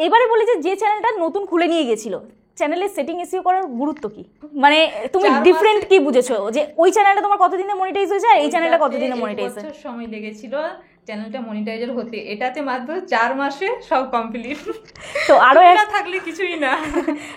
এবারে বলি যে চ্যানেলটা নতুন খুলে নিয়ে গেছিল, চ্যানেলের সেটিং এসইও করার গুরুত্ব কি? মানে তুমি ডিফারেন্ট কি বুঝেছো যে ওই চ্যানেলটা তোমার কতদিনে মনিটাইজ হয়েছে আর এই চ্যানেলটা কতদিনে মনিটাইজ হয়েছে? সময় লেগেছিল চ্যানেলটা মনিটাইজার হতে, এটাতে মাত্র 4 মাসে সব কমপ্লিট। তো আরো থাকলে কিছুই না।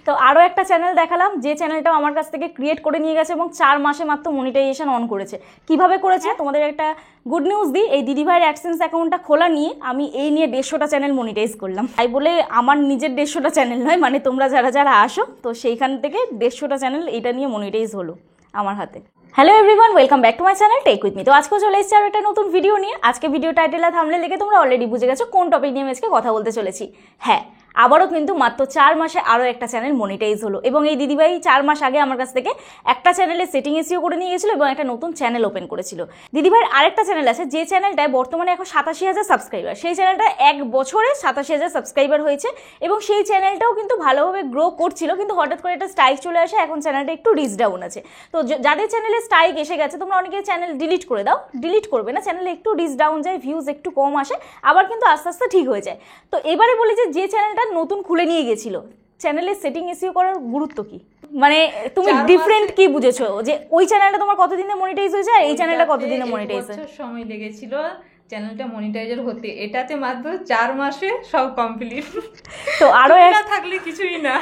তো আরো একটা চ্যানেল দেখালাম যে চ্যানেলটাও আমার কাছ থেকে ক্রিয়েট করে নিয়ে গেছে এবং 4 মাসে মাত্র মনিটাইজেশন অন করেছে। কিভাবে করেছে তোমাদের একটা গুড নিউজ দিই, এই দিদিভাইয়ের অ্যাডসেন্স অ্যাকাউন্টটা খোলা নিয়ে আমি এই নিয়ে 150টা চ্যানেল মনিটাইজ করলাম। তাই বলে আমার নিজের 150টা চ্যানেল নয়, মানে তোমরা যারা যারা আসো তো সেইখান থেকে 150টা চ্যানেল এটা নিয়ে মনিটাইজ হলো আমার হাতে। Hello everyone, welcome back to my channel tech with me. তো আজকে চলে এসেছি আর একটা নতুন ভিডিও নিয়ে। আজকে ভিডিও টাইটেল আর থাম্বনেল দেখে তোমরা অলরেডি বুঝে গেছো কোন টপিক নিয়ে আজকে কথা বলতে চলেছি। হ্যাঁ, আবারও কিন্তু মাত্র 4 মাসে আরও একটা চ্যানেল মনিটাইজ হলো এবং এই দিদিভাই 4 মাস আগে আমার কাছ থেকে একটা চ্যানেলের সেটিং এসইও করে নিয়ে গেছিলো এবং একটা নতুন চ্যানেল ওপেন করেছিল। দিদিভাইয়ের আরেকটা চ্যানেল আছে যে চ্যানেলটায় বর্তমানে এখন 87,000 সাবস্ক্রাইবার। সেই চ্যানেলটা 1 বছরে 87,000 সাবস্ক্রাইবার হয়েছে এবং সেই চ্যানেলটাও কিন্তু ভালোভাবে গ্রো করছিল, কিন্তু হঠাৎ করে একটা স্ট্রাইক চলে আসে, এখন চ্যানেলটা একটু রিচ ডাউন আছে। তো যাদের চ্যানেলে স্ট্রাইক এসে গেছে তোমরা অনেকে চ্যানেল ডিলিট করে দাও, ডিলিট করবে না, চ্যানেলে একটু রিচ ডাউন যায়, ভিউজ একটু কম আসে, আবার কিন্তু আস্তে আস্তে ঠিক হয়ে যায়। তো এবারে বলি যে চ্যানেলটা নতুন খুলে নিয়ে গেছিল, চ্যানেলের সেটিং এসইও করার গুরুত্ব কি? মানে তুমি ডিফারেন্ট কি বুঝেছো যে ওই চ্যানেলটা তোমার কতদিনে মনিটাইজ হয়েছে আর এই চ্যানেলটা কতদিনে মনিটাইজ হয়েছে? সময় লেগেছিল চ্যানেলটা মনিটাইজার হতে, এটাতে মাত্র 4 মাসে সব কমপ্লিট। তো আরো থাকলে কিছুই না।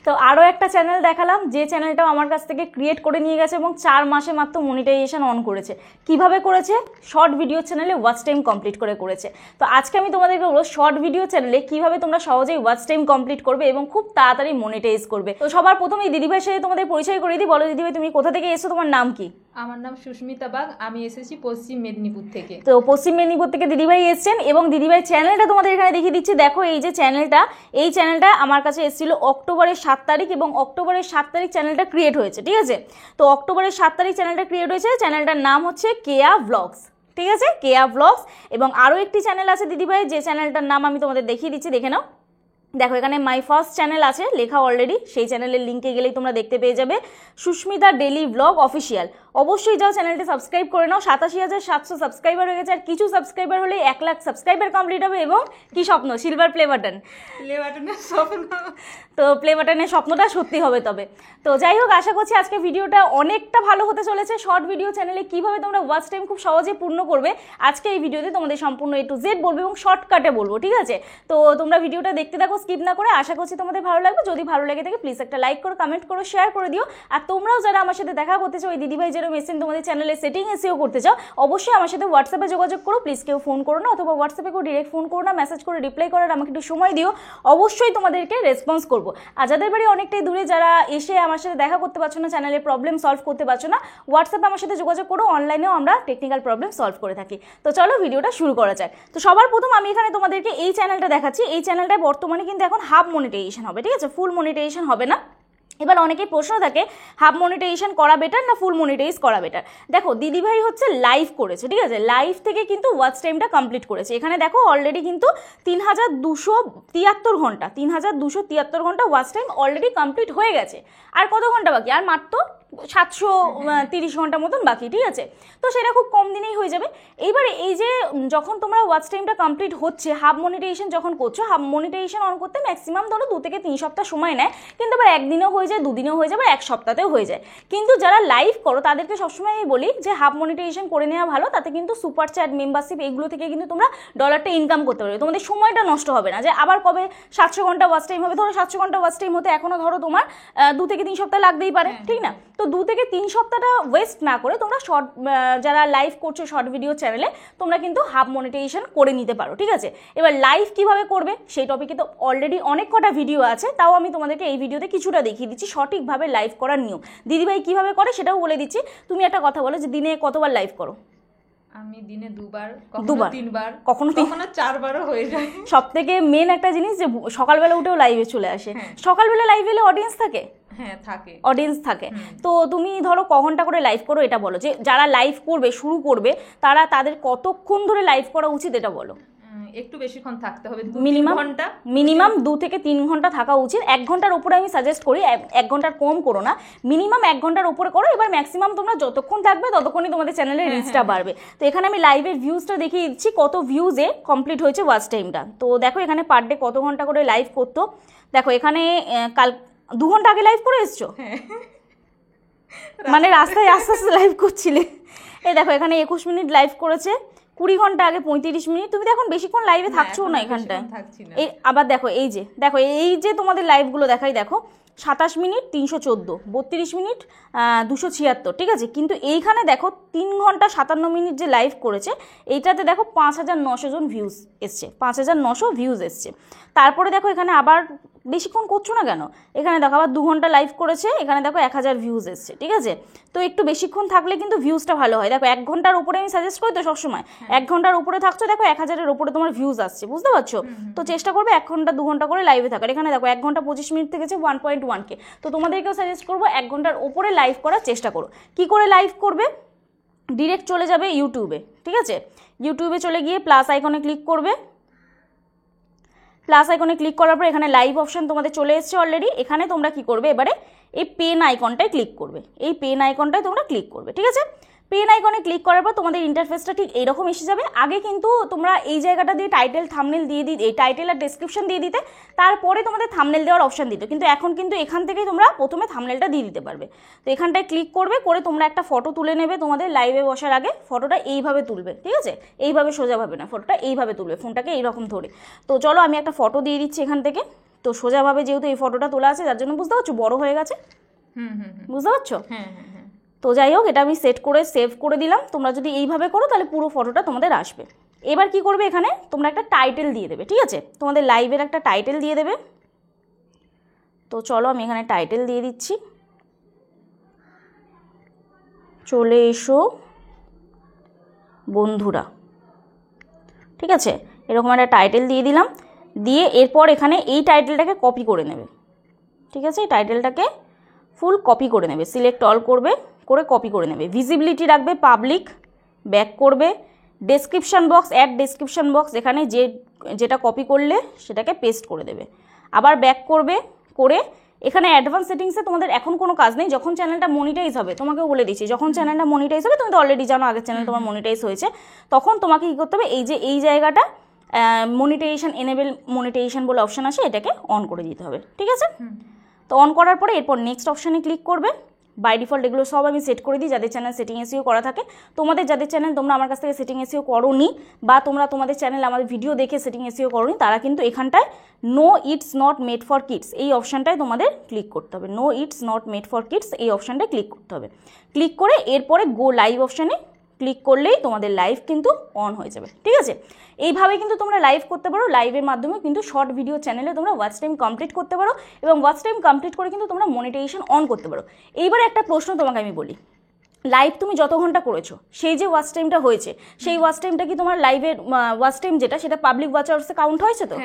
তো আরো একটা চ্যানেল দেখালাম যে চ্যানেলটাও আমার কাছ থেকে ক্রিয়েট করে নিয়ে গেছে এবং 4 মাসে মাত্র মনিটাইজেশন অন করেছে। কিভাবে করেছে? শর্ট ভিডিও চ্যানেলে ওয়াচ টাইম কমপ্লিট করে করেছে। তো আজকে আমি তোমাদেরকে বলবো শর্ট ভিডিও চ্যানেলে কিভাবে তোমরা সহজেই ওয়াচ টাইম কমপ্লিট করবে এবং খুব তাড়াতাড়ি মনিটাইজ করবে। তো সবার প্রথমে এই দিদিভাইয়ের সাথে তোমাদের পরিচয় করে দিই। বলো দিদিভাই, তুমি কোথা থেকে এসেছো, তোমার নাম কি? আমার নাম সুস্মিতা বাগ, আমি এসেছি পশ্চিম মেদিনীপুর থেকে। তো পশ্চিম মেদিনীপুর থেকে দিদিভাই এসেছেন এবং দিদিভাই চ্যানেলটা তোমাদের এখানে দেখিয়ে দিচ্ছি। দেখো এই যে চ্যানেলটা, এই চ্যানেলটা আমার কাছে এসেছিল অক্টোবরের 7 তারিখ এবং অক্টোবরের 7 তারিখ চ্যানেলটা ক্রিয়েট হয়েছে, ঠিক আছে? তো অক্টোবরের 7 তারিখ চ্যানেলটা ক্রিয়েট হয়েছে, চ্যানেলটার নাম হচ্ছে কেয়া ব্লগস, ঠিক আছে? কেয়া ব্লগস। এবং আরও একটি চ্যানেল আছে দিদিভাই, যে চ্যানেলটার নাম আমি তোমাদের দেখিয়ে দিচ্ছি, দেখে নাও। দেখো এখানে মাই ফার্স্ট চ্যানেল আছে লেখা অলরেডি, সেই চ্যানেলের লিঙ্কে গেলেই তোমরা দেখতে পেয়ে যাবে সুস্মিতা ডেলি ব্লগ অফিসিয়াল। অবশ্যই যাও চ্যানেলটি সাবস্ক্রাইব করে নাও। 87,700 সাবস্ক্রাইবার হয়ে গেছে, আর কিছু সাবস্ক্রাইবার হলে 1 লাখ সাবস্ক্রাইবার কমপ্লিট হবে। এবং কি স্বপ্ন? Silver play button. তো প্লে বাটনের স্বপ্নটা সত্যি হবে তবে। তো যাই হোক, আশা করছি আজকে ভিডিওটা অনেকটা ভালো হতে চলেছে। শর্ট ভিডিও চ্যানেলে কিভাবে তোমরা ওয়াচ টাইম খুব সহজে পূর্ণ করবে আজকে এই ভিডিওতে তোমাদের সম্পূর্ণ A to Z বলবো এবং শর্টকাটে বলবো, ঠিক আছে? তো তোমরা ভিডিওটা দেখতে থাকো স্কিপ না করে। আশা করছি তোমাদের ভালো লাগবে। যদি ভালো লাগে থাকে প্লিজ একটা লাইক করো, কমেন্ট করো, শেয়ার করে দিও। আর তোমরাও যারা আমার সাথে দেখা করতে চাও, ওই দিদিভাই যেরকম এসেছেন তোমাদের চ্যানেলে সেটিং এসইও করতে চাও, অবশ্যই আমার সাথে হোয়াটসঅ্যাপে যোগাযোগ করো। প্লিজ কেউ ফোন করো না, অথবা হোয়াটসঅ্যাপে কেউ ডিরেক্ট ফোন করো না, মেসেজ করে রিপ্লাই করার আমাকে একটু সময় দিও, অবশ্যই তোমাদেরকে রেসপন্স করবো। আর যাদের বাড়ি অনেকটাই দূরে, যারা এসে আমার সাথে দেখা করতে পারছো না, চ্যানেলের প্রবলেম সলভ করতে পারছো না, হোয়াটসঅ্যাপে আমার সাথে যোগাযোগ করো। অনলাইনেও আমরা টেকনিক্যাল প্রবলেম সলভ করে থাকি। তো চলো ভিডিওটা শুরু করা যাক। তো সবার প্রথম আমি এখানে তোমাদেরকে এই চ্যানেলটা দেখাচ্ছি। এই চ্যানেলটায় বর্তমানে কিন্তু এখন হাফ মনিটাইজেশন হবে, ঠিক আছে? ফুল মনিটাইজেশন হবে না। এবার অনেকেই প্রশ্ন থাকে হাফ মনিটাইজেশন করা বেটার না ফুল মনিটাইজ করা বেটার। দেখো দিদিভাই হচ্ছে লাইভ করেছে, ঠিক আছে? লাইভ থেকে কিন্তু ওয়াচ টাইমটা কমপ্লিট করেছে। এখানে দেখো অলরেডি কিন্তু 3,273 ঘন্টা, 3,273 ঘন্টা ওয়াচ টাইম অলরেডি কমপ্লিট হয়ে গেছে। আর কত ঘন্টা বাকি? আর মাত্র 730 ঘন্টা মতন বাকি, ঠিক আছে? তো সেটা খুব কম দিনেই হয়ে যাবে। এইবারে এই যে যখন তোমরা ওয়াচ টাইমটা কমপ্লিট হচ্ছে, হাফ মনিটাইজেশন যখন করছো, হাফ মনিটাইজেশন অন করতে ম্যাক্সিমাম ধরো 2 থেকে 3 সপ্তাহ সময় নেয়, কিন্তু আবার একদিনেও হয়ে যায়, 2 দিনেও হয়ে যায়, আবার 1 সপ্তাহতেও হয়ে যায়। কিন্তু যারা লাইভ করো তাদেরকে সবসময় আমি বলি যে হাফ মনিটাইজেশন করে নেওয়া ভালো, তাতে কিন্তু সুপার চ্যাট, মেম্বারশিপ এগুলো থেকে কিন্তু তোমরা ডলারটা ইনকাম করতে পারবে। তোমাদের সময়টা নষ্ট হবে না যে আবার কবে 700 ঘন্টা ওয়াচ টাইম হবে। ধরো 700 ঘন্টা ওয়াচ টাইম হতে এখনও ধরো তোমার 2 থেকে 3 সপ্তাহ লাগতেই পারে, ঠিক না? তো 2 থেকে 3 সপ্তাহটা ওয়েস্ট না করে তোমরা শর্ট, যারা লাইভ করছো শর্ট ভিডিও চ্যানেলে, তোমরা কিন্তু হাফ মনিটাইজেশন করে নিতে পারো, ঠিক আছে? এবার লাইভ কিভাবে করবে সেই টপিকে তো অলরেডি অনেক কটা ভিডিও আছে, তাও আমি তোমাদেরকে এই ভিডিওতে কিছুটা দেখিয়ে দিচ্ছি সঠিকভাবে লাইভ করার নিয়ম। দিদিভাই কিভাবে করে সেটাও বলে দিচ্ছি। তুমি একটা কথা বলো যে দিনে কতবার লাইভ করো? আমি দিনে 2 বার, কখনো 3 বার, কখনো 4 বারও হয়ে যায়। সব থেকে মেন একটা জিনিস যে সকালবেলা উঠেও লাইভে চলে আসে। সকালবেলা লাইভে এলে অডিয়েন্স থাকে? হ্যাঁ থাকে, অডিয়েন্স থাকে। তো তুমি ধরো ক ঘন্টা করে লাইভ করো এটা বলো, যে যারা লাইভ করবে শুরু করবে তারা তাদের কতক্ষণ ধরে লাইভ করা উচিত এটা বলো। একটু বেশিক্ষণ থাকতে হবে, মিনিমাম 2 থেকে 3 ঘন্টা থাকা উচিত। 1 ঘন্টার উপরে আমি সাজেস্ট করি, 1 ঘন্টার কম করো না, মিনিমাম 1 ঘন্টার উপরে করো। এবার ম্যাক্সিমাম তোমরা যতক্ষণ থাকবে ততক্ষণই তোমাদের চ্যানেলের রিচটা বাড়বে। তো এখানে আমি লাইভের ভিউজটা দেখিয়ে দিচ্ছি, কত ভিউজে কমপ্লিট হয়েছে ওয়াচ টাইমটা। তো দেখো এখানে পার ডে কত ঘন্টা করে লাইভ করতো। দেখো এখানে কাল 2 ঘন্টা আগে লাইভ করে এসছো, মানে রাস্তায় আস্তে আস্তে লাইভ করছিলে। এই দেখো এখানে 21 মিনিট লাইভ করেছে, 20 ঘন্টা আগে 35 মিনিট। তুমি তো এখন বেশিক্ষণ লাইভে থাকছো না এখানটায়। এই আবার দেখো এই যে তোমাদের লাইভগুলো দেখাই, দেখো 27 মিনিট 314, 32 মিনিট 276, ঠিক আছে। কিন্তু এইখানে দেখো 3 ঘন্টা 57 মিনিট যে লাইভ করেছে, এইটাতে দেখো 5900 জন ভিউজ এসছে, 5900 ভিউজ এসছে। তারপরে দেখো এখানে আবার বেশিক্ষণ করছো না কেন, এখানে দেখো আবার 2 ঘন্টা লাইভ করেছে, এখানে দেখো 1000 ভিউজ এসছে, ঠিক আছে। তো একটু বেশিক্ষণ থাকলে কিন্তু ভিউজটা ভালো হয়। দেখো 1 ঘন্টার উপরে আমি সাজেস্ট করি তো সবসময়, 1 ঘন্টার উপরে থাকছো, দেখো 1000-এর উপরে তোমার ভিউজ আসছে, বুঝতে পারছো। তো চেষ্টা করবে 1 ঘন্টা 2 ঘন্টা করে লাইভে থাকার। এখানে দেখো 1 ঘন্টা 25 মিনিট থেকেছে 1.1K। তো তোমাদেরকেও সাজেস্ট করবো 1 ঘন্টার উপরে লাইভ করার চেষ্টা করো। কি করে লাইভ করবে, ডিরেক্ট চলে যাবে ইউটিউবে, ঠিক আছে। ইউটিউবে চলে গিয়ে প্লাস আইকনে ক্লিক করবে। প্লাস আইকনে ক্লিক করার পর এখানে লাইভ অপশন তোমাদের চলে এসছে অলরেডি। এখানে তোমরা কি করবে, এবারে এই পেন আইকনটায় ক্লিক করবে, এই পেন আইকনটায় তোমরা ক্লিক করবে, ঠিক আছে। পেন আইকনে ক্লিক করার পর তোমাদের ইন্টারফেসটা ঠিক এইরকম এসে যাবে। আগে কিন্তু তোমরা এই জায়গাটা দিয়ে টাইটেল থাম্বনেল দিয়ে এই টাইটেল আর ডেসক্রিপশন দিয়ে দিতে, তারপরে তোমাদের থাম্বনেল দেওয়ার অপশন দিত। কিন্তু এখন কিন্তু এখান থেকেই তোমরা প্রথমে থাম্বনেলটা দিয়ে দিতে পারবে। তো এখানটায় ক্লিক করবে, করে তোমরা একটা ফটো তুলে নেবে। তোমাদের লাইভে বসার আগে ফটোটা এইভাবে তুলবে, ঠিক আছে। এইভাবে সোজাভাবে না, ফটোটা এইভাবে তুলবে, ফোনটাকে এইরকম ধরে। তো চলো আমি একটা ফটো দিয়ে দিচ্ছি এখান থেকে। তো সোজাভাবে যেহেতু এই ফটোটা তোলা আছে, যার জন্য বুঝতে পারছো বড় হয়ে গেছে, বুঝতে পারছো। তো যাই হোক, এটা আমি সেট করে সেভ করে দিলাম। তোমরা যদি এইভাবে করো তাহলে পুরো ফটোটা তোমাদের আসবে। এবার কি করবে, এখানে তোমরা একটা টাইটেল দিয়ে দেবে, ঠিক আছে। তোমাদের লাইভের একটা টাইটেল দিয়ে দেবে। তো চলো আমি এখানে টাইটেল দিয়ে দিচ্ছি, চলে এসো বন্ধুরা, ঠিক আছে। এরকম একটা টাইটেল দিয়ে দিলাম। দিয়ে এরপর এখানে এই টাইটেলটাকে কপি করে নেবে, ঠিক আছে। এই টাইটেলটাকে ফুল কপি করে নেবে, সিলেক্ট অল করবে, করে কপি করে নেবে। ভিজিবিলিটি রাখবে পাবলিক, ব্যাক করবে, description box, add description box, এখানে যেটা কপি করলে সেটাকে পেস্ট করে দেবে। আবার ব্যাক করবে, করে এখানে অ্যাডভান্স সেটিংসে তোমাদের এখন কোনো কাজ নেই। যখন চ্যানেলটা মনিটাইজ হবে, তোমাকে বলে দিচ্ছি, যখন চ্যানেলটা মনিটাইজ হবে, তুমি তো অলরেডি জানো আগের চ্যানেল তোমার মনিটাইজ হয়েছে, তখন তোমাকে কী করতে হবে, এই জায়গাটা মনিটাইজেশন এনেবেল মনিটাইজেশন বলে অপশান আছে, এটাকে অন করে দিতে হবে, ঠিক আছে। তো অন করার পরে এরপর নেক্সট অপশানে ক্লিক করবে। বাই ডিফল্ট এগুলো সব আমি সেট করে দিই, যাদের চ্যানেল সেটিং এসিও করা থাকে। যাদের চ্যানেল তোমরা আমার কাছ থেকে সেটিং এসিও করোনি, বা তোমরা তোমাদের চ্যানেল আমাদের ভিডিও দেখে সেটিং এসিও করোনি, তারা কিন্তু এখানটায় no it's not made for kids এই অপশানটায় তোমাদের ক্লিক করতে হবে। No it's not made for kids এই অপশানটায় ক্লিক করতে হবে। ক্লিক করে এরপরে গো লাইভ অপশানে ক্লিক করলেই তোমাদের লাইভ কিন্তু অন হয়ে যাবে, ঠিক আছে। এইভাবে কিন্তু তোমরা লাইভ করতে পারো। লাইভের মাধ্যমে কিন্তু শর্ট ভিডিও চ্যানেলে তোমরা ওয়াচ টাইম কমপ্লিট করতে পারো, এবং ওয়াচ টাইম কমপ্লিট করে কিন্তু তোমরা মনিটাইজেশন অন করতে পারো। এইবারে একটা প্রশ্ন তোমাকে আমি বলি, লাইভ তুমি যত ঘন্টা করেছো, সেই যে ওয়াচ টাইমটা হয়েছে, সেই ওয়াচ টাইমটা কি তোমার লাইভের ওয়াচ টাইম যেটা, সেটা পাবলিক ওয়াচ আওয়ার্সে কাউন্ট হয়েছে? তো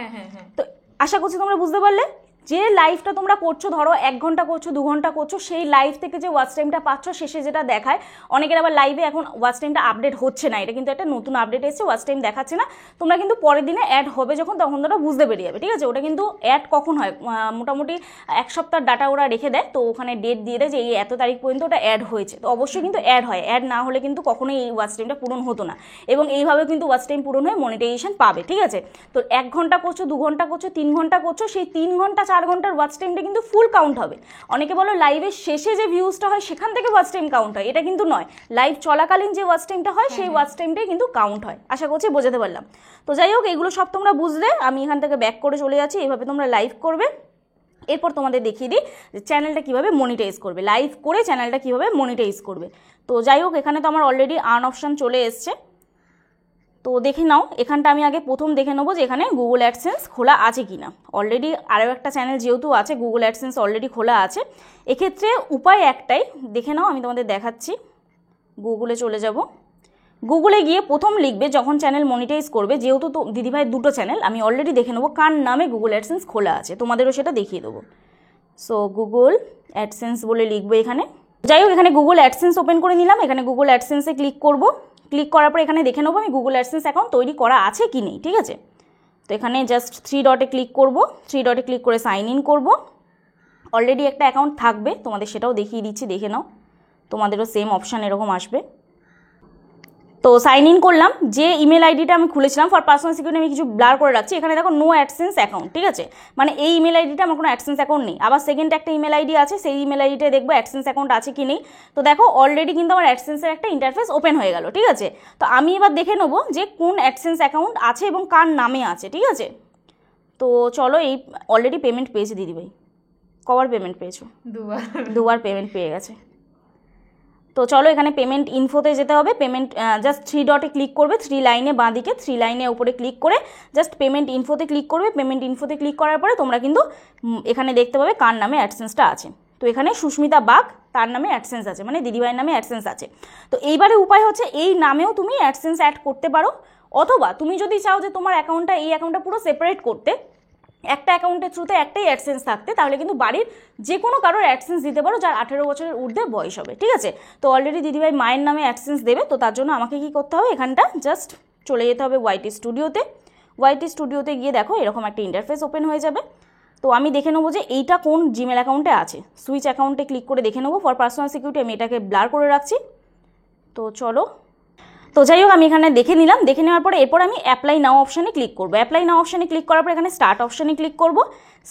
তো আশা করছি তোমরা বুঝতে পারলে। যে লাইভটা তোমরা করছো, ধরো 1 ঘন্টা করছো, 2 ঘন্টা করছো, সেই লাইভ থেকে যে ওয়াচ টাইমটা পাচ্ছ, শেষে যেটা দেখায়, অনেকের আবার লাইভে এখন ওয়াচ টাইমটা আপডেট হচ্ছে না, এটা কিন্তু একটা নতুন আপডেট এসেছে, ওয়াচ টাইম দেখাচ্ছে না। তোমরা কিন্তু পরের দিনে অ্যাড হবে যখন, তখন তোমরা বুঝতে পেরে যাবে, ঠিক আছে। ওটা কিন্তু অ্যাড কখন হয়, মোটামুটি 1 সপ্তাহ ডাটা ওরা রেখে দেয়, তো ওখানে ডেট দিয়ে দেয় যে এই এত তারিখ পর্যন্ত ওটা অ্যাড হয়েছে। তো অবশ্যই কিন্তু অ্যাড হয়, অ্যাড না হলে কিন্তু কখনোই এই ওয়াচ টাইমটা পূরণ হতো না, এবং এইভাবে কিন্তু ওয়াচ টাইম পূরণ হয়ে মনিটাইজেশন পাবে, ঠিক আছে। তো 1 ঘন্টা করছো, 2 ঘন্টা করছো, 3 ঘন্টা করছো, সেই 3 ঘন্টা 4 ঘন্টার ওয়াচ টাইমটা কিন্তু ফুল কাউন্ট হবে। অনেকে বলো লাইভের শেষে যে ভিউজটা হয় সেখান থেকে ওয়াচ টাইম কাউন্ট হয়, এটা কিন্তু নয়। লাইভ চলাকালীন যে ওয়াচ টাইমটা হয়, সেই ওয়াচ টাইমটাই কিন্তু কাউন্ট হয়। আশা করছি বোঝাতে পারলাম। তো যাই হোক, এগুলো সব তোমরা বুঝলে। আমি এখান থেকে ব্যাক করে চলে যাচ্ছি। এইভাবে তোমরা লাইভ করবে। এরপর তোমাদের দেখিয়ে দিই যে চ্যানেলটা কীভাবে মনিটাইজ করবে, লাইভ করে চ্যানেলটা কীভাবে মনিটাইজ করবে। তো যাই হোক, এখানে তো আমার অলরেডি আর্ন অপশান চলে এসছে। তো দেখে নাও, এখানটা আমি আগে প্রথম দেখে নেবো যে এখানে গুগল অ্যাডসেন্স খোলা আছে কি না। অলরেডি আরও একটা চ্যানেল যেহেতু আছে, গুগল অ্যাডসেন্স অলরেডি খোলা আছে। এক্ষেত্রে উপায় একটাই, দেখে নাও, আমি তোমাদের দেখাচ্ছি। গুগলে চলে যাব। গুগলে গিয়ে প্রথম লিখবে, যখন চ্যানেল মনিটাইজ করবে, যেহেতু তো দিদিভাই 2টো চ্যানেল, আমি অলরেডি দেখে নেবো কার নামে গুগল অ্যাডসেন্স খোলা আছে, তোমাদেরও সেটা দেখিয়ে দেবো। সো গুগল অ্যাডসেন্স বলে লিখবো এখানে। যাই হোক, এখানে গুগল অ্যাডসেন্স ওপেন করে নিলাম। এখানে গুগল অ্যাডসেন্সে ক্লিক করব। ক্লিক করার পর এখানে দেখে নেবো আমি গুগল অ্যাডসেন্স অ্যাকাউন্ট তৈরি করা আছে কি নেই, ঠিক আছে। এখানে জাস্ট 3 ডটে ক্লিক করব, 3 ডটে ক্লিক করে সাইন ইন করব। অলরেডি একটা অ্যাকাউন্ট থাকবে, তোমাদের সেটাও দেখিয়ে দিচ্ছি, দেখে নাও, তোমাদেরও সেম অপশান এরকম আসবে। তো সাইন ইন করলাম, যে ইমেল আইডিটা আমি খুলেছিলাম ফর পার্সোনাল সিকিউরিটি আমি কিছু ব্লার করে রাখছি, এখানে দেখো নো অ্যাডসেন্স অ্যাকাউন্ট, ঠিক আছে, মানে এই ইমেল আইডিটা আমার কোনো অ্যাডসেন্স অ্যাকাউন্ট নেই। আবার সেকেন্ড একটা ইমেল আইডি আছে, সেই ইমেল আইডিটায় দেখবো অ্যাডসেন্স অ্যাকাউন্ট আছে কি নেই। তো দেখো অলরেডি কিন্তু আমার অ্যাডসেন্সের একটা ইন্টারফেস ওপেন হয়ে গেল, ঠিক আছে। তো আমি এবার দেখে নেবো যে কোন অ্যাডসেন্স অ্যাকাউন্ট আছে এবং কার নামে আছে, ঠিক আছে। তো চলো, এই অলরেডি পেমেন্ট পেয়েছে দিদিভাই। কবার পেমেন্ট পেয়েছো? 2বার পেমেন্ট পেয়ে গেছে। তো চলো এখানে পেমেন্ট ইনফোতে যেতে হবে। পেমেন্ট জাস্ট 3 ডটে ক্লিক করবে, 3 লাইনে বাঁদিকে 3 লাইনে উপরে ক্লিক করে জাস্ট পেমেন্ট ইনফোতে ক্লিক করবে। পেমেন্ট ইনফোতে ক্লিক করার পরে তোমরা কিন্তু এখানে দেখতে পাবে কার নামে অ্যাডসেন্সটা আছে। তো এখানে সুস্মিতা বাগ, তার নামে অ্যাডসেন্স আছে, মানে দিদিভাইয়ের নামে অ্যাডসেন্স আছে। তো এইবারে উপায় হচ্ছে এই নামেও তুমি অ্যাডসেন্স অ্যাড করতে পারো, অথবা তুমি যদি চাও যে তোমার অ্যাকাউন্টটা এই অ্যাকাউন্টটা পুরো সেপারেট করতে, একটা অ্যাকাউন্টের থ্রুতে একটাই অ্যাডসেন্স থাকতে, তাহলে কিন্তু বাড়ির যে কোনো কারোর অ্যাডসেন্স দিতে পারো যার 18 বছরের ঊর্ধ্বে বয়স হবে, ঠিক আছে। তো অলরেডি দিদিভাই মায়ের নামে অ্যাডসেন্স দেবে, তো তার জন্য আমাকে কি করতে হবে, এখানটা জাস্ট চলে যেতে হবে ওয়াইটি স্টুডিওতে। ওয়াইটি স্টুডিওতে গিয়ে দেখো এরকম একটা ইন্টারফেস ওপেন হয়ে যাবে। তো আমি দেখে নেবো যে এইটা কোন জিমেল অ্যাকাউন্টে আছে, সুইচ অ্যাকাউন্টে ক্লিক করে দেখে নেবো। ফর পার্সোনাল সিকিউরিটি আমি এটাকে ব্লার করে রাখছি। তো চলো, তো যাই হোক আমি এখানে দেখে নিলাম। দেখে নেওয়ার পরে এরপর আমি অ্যাপ্লাই নাও অপশানে ক্লিক করবো। অ্যাপ্লাই নাও অপশানে ক্লিক করার পর এখানে স্টার্ট অপশানে ক্লিক করব।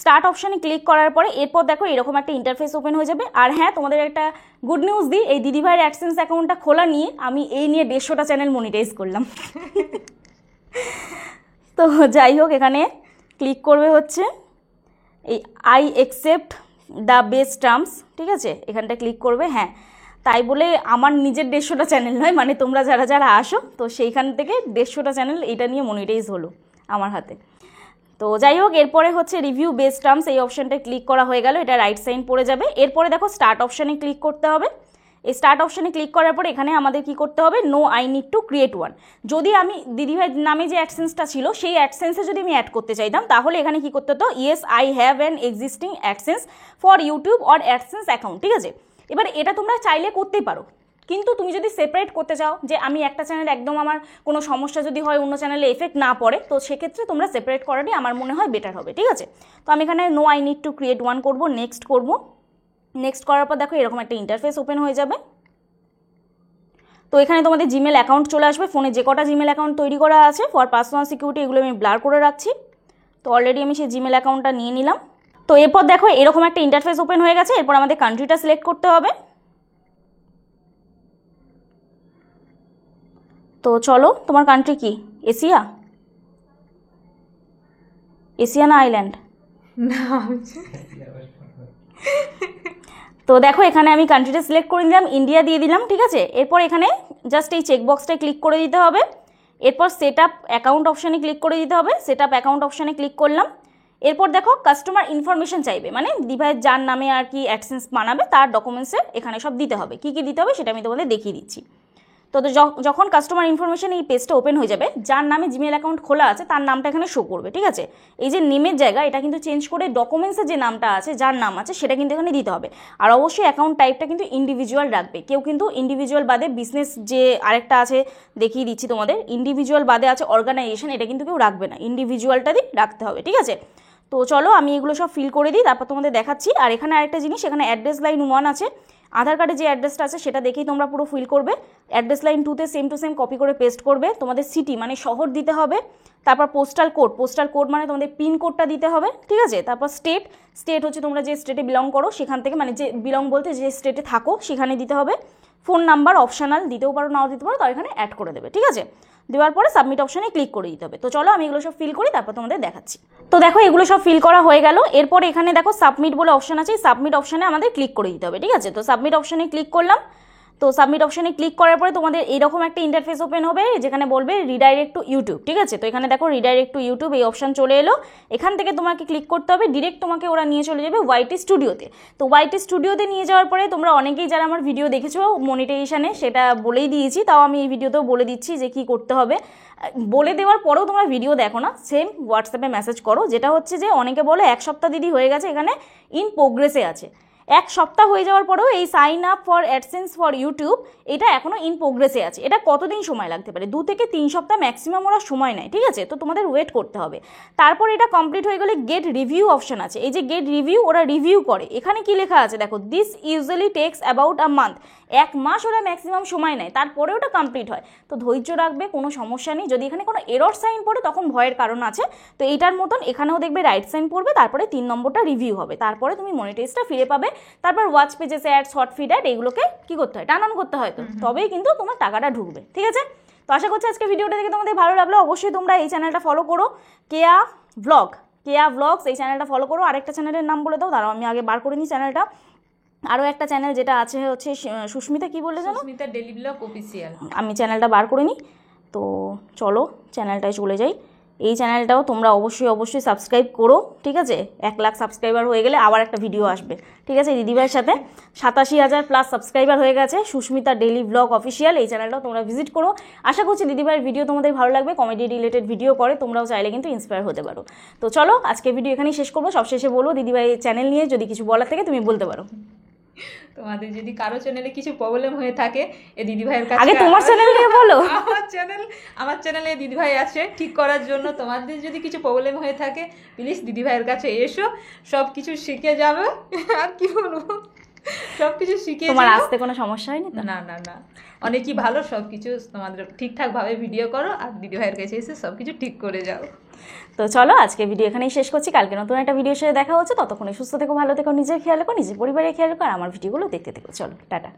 স্টার্ট অপশানে ক্লিক করার পরে এরপর দেখো এরকম একটা ইন্টারফেস ওপেন হয়ে যাবে। আর হ্যাঁ, তোমাদের একটা গুড নিউজ দিই, এই দিদিভাইয়ের অ্যাডসেন্স অ্যাকাউন্টটা খোলা নিয়ে আমি এই নিয়ে 150টা চ্যানেল মনিটাইজ করলাম। তো যাই হোক এখানে ক্লিক করবে হচ্ছে এই I accept the best terms, ঠিক আছে, এখানটা ক্লিক করবে। হ্যাঁ, তাই বলে আমার নিজের 150টা চ্যানেল নয়, মানে তোমরা যারা যারা আসো তো সেইখান থেকে 150টা চ্যানেল এটা নিয়ে মনিটাইজ হলো আমার হাতে। তো যাই হোক এরপরে হচ্ছে রিভিউ বেস্ট টার্মস, এই অপশানটায় ক্লিক করা হয়ে গেল, এটা রাইট সাইন পড়ে যাবে। এরপরে দেখো স্টার্ট অপশানে ক্লিক করতে হবে। এই স্টার্ট অপশানে ক্লিক করার পরে এখানে আমাদের কি করতে হবে, no I need to create one. যদি আমি দিদিভাই নামে যে অ্যাডসেন্সটা ছিল সেই অ্যাডসেন্সে যদি আমি অ্যাড করতে চাইতাম, তাহলে এখানে কি করতে হতো, yes I have an existing AdSense for YouTube or AdSense account, ঠিক আছে। এবার এটা তোমরা চাইলে করতেই পারো, কিন্তু তুমি যদি সেপারেট করতে চাও যে আমি একটা চ্যানেল একদম আমার কোনো সমস্যা যদি হয় অন্য চ্যানেলে এফেক্ট না পড়ে, তো সেক্ষেত্রে তোমরা সেপারেট করাটাই আমার মনে হয় বেটার হবে, ঠিক আছে। তো আমি এখানে no I need to create one করবো, নেক্সট করব। নেক্সট করার পর দেখো এরকম একটা ইন্টারফেস ওপেন হয়ে যাবে। তো এখানে তোমাদের জিমেল অ্যাকাউন্ট চলে আসবে, ফোনে যে কটা জিমেল অ্যাকাউন্ট তৈরি করা আছে ফর পার্সোনাল সিকিউরিটি এগুলো আমি ব্লার করে রাখছি। তো অলরেডি আমি সেই জিমেল অ্যাকাউন্টটা নিয়ে নিলাম। তো এরপর দেখো এরকম একটা ইন্টারফেস ওপেন হয়ে গেছে। এরপর আমাদের কান্ট্রিটা সিলেক্ট করতে হবে। তো চলো, তোমার কান্ট্রি কি, এশিয়া? এশিয়া না আইল্যান্ড? তো দেখো এখানে আমি কান্ট্রিটা সিলেক্ট করে নিলাম, ইন্ডিয়া দিয়ে দিলাম, ঠিক আছে। এরপর এখানে জাস্ট এই চেকবক্সটায় ক্লিক করে দিতে হবে। এরপর সেট আপ অ্যাকাউন্ট অপশানে ক্লিক করে দিতে হবে। সেট আপ অ্যাকাউন্ট অপশানে ক্লিক করলাম। এরপর দেখো কাস্টমার ইনফরমেশন চাইবে, মানে ডিভাইস যার নামে আর কি অ্যাডসেন্স বানাবে তার ডকুমেন্টসে এখানে সব দিতে হবে। কী কী দিতে হবে সেটা আমি তোমাদের দেখিয়ে দিচ্ছি। তো যখন কাস্টমার ইনফরমেশন এই পেজটা ওপেন হয়ে যাবে, যার নামে জিমেল অ্যাকাউন্ট খোলা আছে তার নামটা এখানে শো করবে, ঠিক আছে। এই যে নেমের জায়গা এটা কিন্তু চেঞ্জ করে ডকুমেন্টসের যে নামটা আছে, যার নাম আছে সেটা কিন্তু এখানে দিতে হবে। আর অবশ্যই অ্যাকাউন্ট টাইপটা কিন্তু ইন্ডিভিজুয়াল রাখবে। কেউ কিন্তু ইন্ডিভিজুয়াল বাদে বিজনেস যে আরেকটা আছে দেখিয়ে দিচ্ছি তোমাদের, ইন্ডিভিজুয়াল বাদে আছে অর্গানাইজেশন, এটা কিন্তু কেউ রাখবে না, ইন্ডিভিজুয়ালটা দিয়ে রাখতে হবে, ঠিক আছে। তো চলো আমি এগুলো সব ফিল করে দিই, তারপর তোমাদের দেখাচ্ছি। আর এখানে আরেকটা জিনিস, এখানে অ্যাড্রেস লাইন 1 আছে, আধার কার্ডে যে অ্যাড্রেসটা আছে সেটা দেখেই তোমরা পুরো ফিল করবে। অ্যাড্রেস লাইন 2তে সেম টু সেম কপি করে পেস্ট করবে। তোমাদের সিটি মানে শহর দিতে হবে। তারপর পোস্টাল কোড মানে তোমাদের পিন কোডটা দিতে হবে, ঠিক আছে। তারপর স্টেট হচ্ছে তোমরা যে স্টেটে বিলং করো সেখান থেকে, মানে যে বিলং বলতে যে স্টেটে থাকো সেখানে দিতে হবে। ফোন নাম্বার অপশনাল, দিতেও পারো নাও দিতে পারো, তাও এখানে অ্যাড করে দেবে, ঠিক আছে। দেওয়ার পরে সাবমিট অপশানে ক্লিক করে দিতে হবে। তো চলো আমি এগুলো সব ফিল করি, তারপর তোমাদের দেখাচ্ছি। তো দেখো এগুলো সব ফিল করা হয়ে গেল। এরপর এখানে দেখো সাবমিট বলে অপশান আছে, সাবমিট অপশানে আমাদের ক্লিক করে দিতে হবে, ঠিক আছে। তো সাবমিট অপশানে ক্লিক করলাম। তো সাবমিট অপশানে ক্লিক করার পরে তোমাদের এইরকম একটা ইন্টারফেস ওপেন হবে যেখানে বলবে রিডাইরেক্ট টু ইউটিউব, ঠিক আছে। তো এখানে দেখো রিডাইরেক্ট টু ইউটিউব এই অপশান চলে এলো। এখান থেকে তোমাকে ক্লিক করতে হবে, ডিরেক্ট তোমাকে ওরা নিয়ে চলে যাবে ওয়াইটি স্টুডিওতে। তো ওয়াইটি স্টুডিওতে নিয়ে যাওয়ার পরে তোমরা অনেকেই যারা আমার ভিডিও দেখেছো মনিটাইজেশনে সেটা বলেই দিয়েছি, তাও আমি এই ভিডিওতেও বলে দিচ্ছি যে কি করতে হবে। বলে দেওয়ার পরেও তোমরা ভিডিও দেখো না, সেম হোয়াটসঅ্যাপে মেসেজ করো। যেটা হচ্ছে যে অনেকে বলে 1 সপ্তাহ দিদি হয়ে গেছে, এখানে ইন প্রোগ্রেসে আছে। এক সপ্তাহ হয়ে যাওয়ার পরেও এই sign up for AdSense for YouTube এটা এখনও ইন প্রোগ্রেসে আছে। এটা কতদিন সময় লাগতে পারে? 2 থেকে 3 সপ্তাহ ম্যাক্সিমাম ওরা সময় নেয়, ঠিক আছে? তো তোমাদের ওয়েট করতে হবে। তারপর এটা কমপ্লিট হয়ে গেলে গেট রিভিউ অপশন আছে। এই যে গেট রিভিউ, ওরা রিভিউ করে। এখানে কি লেখা আছে দেখো, this usually text about a month. 1 মাস ওরা ম্যাক্সিমাম সময় নেয়, তারপরে ওটা কমপ্লিট হয়। তো ধৈর্য রাখবে, কোনো সমস্যা নেই। যদি এখানে কোনো এরর সাইন পড়ে তখন ভয়ের কারণ আছে। তো এইটার মতন এখানেও দেখবে রাইট সাইন পড়বে, তারপরে 3 নম্বরটা রিভিউ হবে, তারপরে তুমি মনিটাইজটা ফিরে পাবে। তারপর watch pages ad, short feed ad এগুলোকে কি করতে হয়, টান অন করতে হয়। তো তবেই কিন্তু তোমার টাকাটা ঢুকবে, ঠিক আছে? তো আশা করছি আজকে ভিডিওটা দেখে তোমাদের ভালো লাগলো। অবশ্যই তোমরা এই চ্যানেলটা ফলো করো, কেয়া ব্লগস এই চ্যানেলটা ফলো করো। আরেকটা চ্যানেলের নাম বলে দাও, দাঁড়াও আমি আগে বার করে নিই চ্যানেলটা। আরও একটা চ্যানেল যেটা আছে হচ্ছে সুস্মিতা, কি বলে জানো? Susmita daily blog official. আমি চ্যানেলটা বার করে নিই। তো চলো চ্যানেলটায় চলে যাই। এই চ্যানেলটাও তোমরা অবশ্যই সাবস্ক্রাইব করো, ঠিক আছে? 1 লাখ সাবস্ক্রাইবার হয়ে গেলে আবার একটা ভিডিও আসবে, ঠিক আছে? দিদিভাইয়ের সাথে 87,000 প্লাস সাবস্ক্রাইবার হয়ে গেছে। সুস্মিতা ডেলি ব্লগ অফিসিয়াল এই চ্যানেলটাও তোমরা ভিজিট করো। আশা করছি দিদিভাইয়ের ভিডিও তোমাদের ভালো লাগবে। কমেডি রিলেটেড ভিডিও করে, তোমরাও চাইলে কিন্তু ইন্সপায়ার হতে পারো। তো চলো আজকে ভিডিও এখানেই শেষ করবো। সবশেষে বলো দিদিভাই চ্যানেল নিয়ে যদি কিছু বলার থেকে তুমি বলতে পারো। তোমাদের যদি কারো চ্যানেলে কিছু প্রবলেম হয়ে থাকে এই দিদিভাইয়ের কাছে আগে তোমার চ্যানেল নিয়ে বলো। আমার চ্যানেলে দিদিভাই আছে ঠিক করার জন্য। তোমাদের যদি কিছু প্রবলেম হয়ে থাকে প্লিজ দিদিভাইয়ের কাছে এসো, সব কিছু শিখে যাবে। আর কি বলবো, সব কিছু শিখে তোমার আসতে কোনো সমস্যা হয়নি তো? না না না, অনেকই ভালো। সব কিছু তোমাদের ঠিকঠাকভাবে ভিডিও করো আর দিদিভাইয়ের কাছে এসে সব কিছু ঠিক করে যাও। তো চলো আজকে ভিডিও এখানেই শেষ করছি। কালকে নতুন একটা ভিডিওর সাথে দেখা হচ্ছে। ততক্ষণে সুস্থ থেকো, ভালো থেকো, নিজের খেয়াল রেখো, নিজের পরিবারের খেয়াল রেখো, আর আমার ভিডিওগুলো দেখতে থেকো। চলো টাটা।